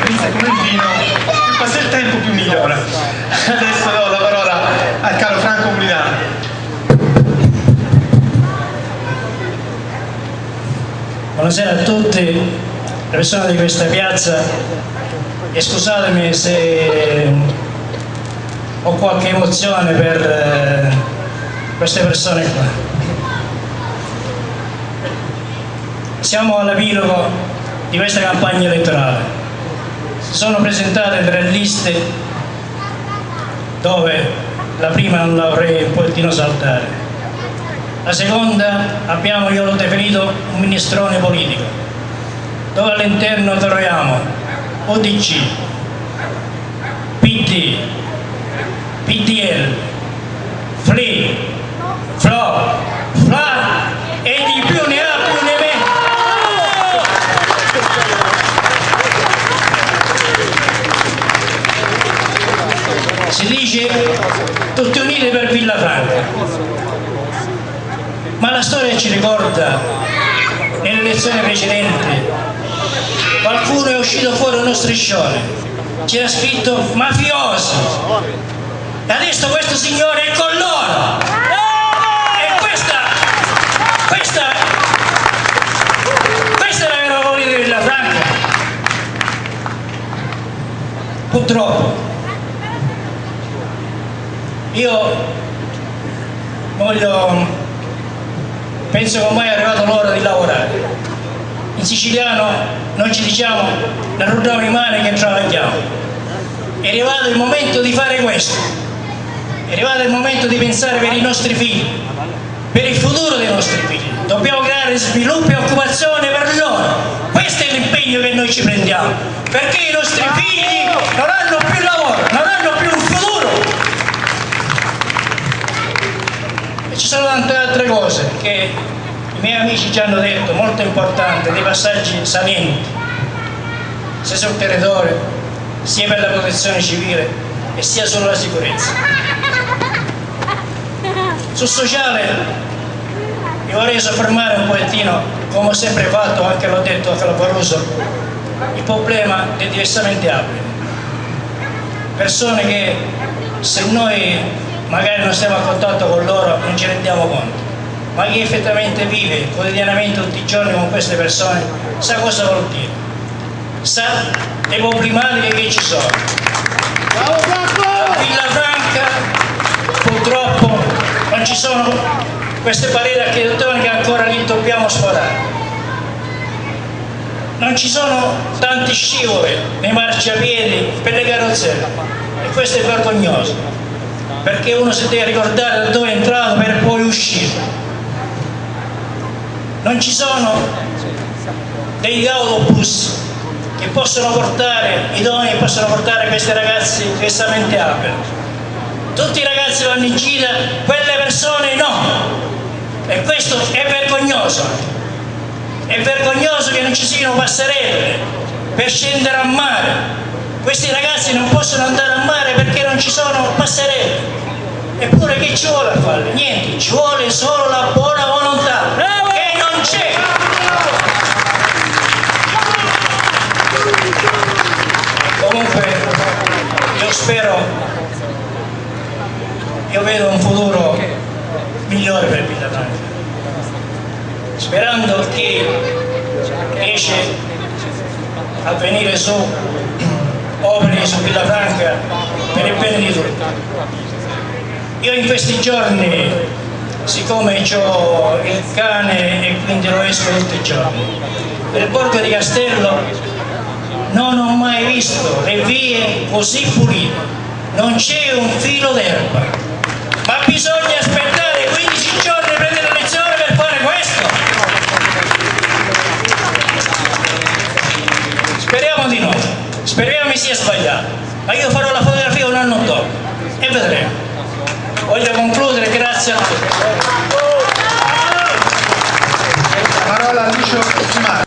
triste come il vino, più passa il tempo più migliora. Adesso do la parola al caro Franco Mulitano. Buonasera a tutti, le persone di questa piazza, e scusatemi se ho qualche emozione per queste persone qua. Siamo all'epilogo di questa campagna elettorale. Si sono presentate 3 liste dove la prima non l'avrei un pochettino saltare. La seconda abbiamo, io l'ho definito, un minestrone politico, dove all'interno troviamo ODC, PD, PDL, FLI, FLO, FLA e di più ne ha più ne mette. Si dice tutti uniti per Villafranca, ma la storia ci ricorda nelle elezioni precedenti qualcuno è uscito fuori uno striscione, c'era scritto mafiosi, e adesso questo signore è con loro, e questa è la vera politica di Villafranca. Purtroppo io penso che ormai è arrivato l'ora di lavorare. In siciliano noi ci diciamo la rudiamo le mani che travagliamo. È arrivato il momento di fare questo, è arrivato il momento di pensare per i nostri figli, per il futuro dei nostri figli. Dobbiamo creare sviluppo e occupazione per loro. Questo è l'impegno che noi ci prendiamo, perché i nostri figli non hanno più lavoro, non hanno più un futuro. Ci sono tante altre cose che i miei amici ci hanno detto, molto importanti, dei passaggi salienti, sia sul territorio, sia per la protezione civile e sia sulla sicurezza. Sul sociale mi vorrei soffermare un pochettino, come ho sempre fatto, anche l'ho detto a Caruso, il problema dei diversamente abili. Persone che se noi magari non stiamo a contatto con loro, non ci rendiamo conto, ma chi effettivamente vive quotidianamente tutti i giorni con queste persone sa cosa vuol dire, sa le problematiche che ci sono. A Villafranca purtroppo non ci sono queste pareti architettoniche ancora lì dobbiamo sforare, non ci sono tanti scivoli nei marciapiedi per le carrozzelle, e questo è vergognoso, perché uno si deve ricordare da dove è entrato per poi uscire. Non ci sono degli autobus che possono portare idonei, che possono portare questi ragazzi diversamente abili. Tutti i ragazzi vanno in gita, quelle persone no, e questo è vergognoso. È vergognoso che non ci siano passerelle per scendere a mare. Questi ragazzi non possono andare a mare perché non ci sono passerelle. Eppure che ci vuole a fare? Niente, ci vuole solo la buona volontà, che non c'è. Comunque io vedo un futuro migliore per Villafranca, sperando che riesce a venire su opere su Villafranca per il bene di tutti. Io in questi giorni, siccome ho il cane e quindi lo esco tutti i giorni, per il borgo di Castello non ho mai visto le vie così pulite, non c'è un filo d'erba, ma bisogna aspettare 15 giorni per le elezioni per fare questo? Speriamo di no, speriamo mi sia sbagliato, ma io farò la fotografia un anno dopo e vedremo. Voglio concludere, grazie a tutti. Parola a Lucio Cimara.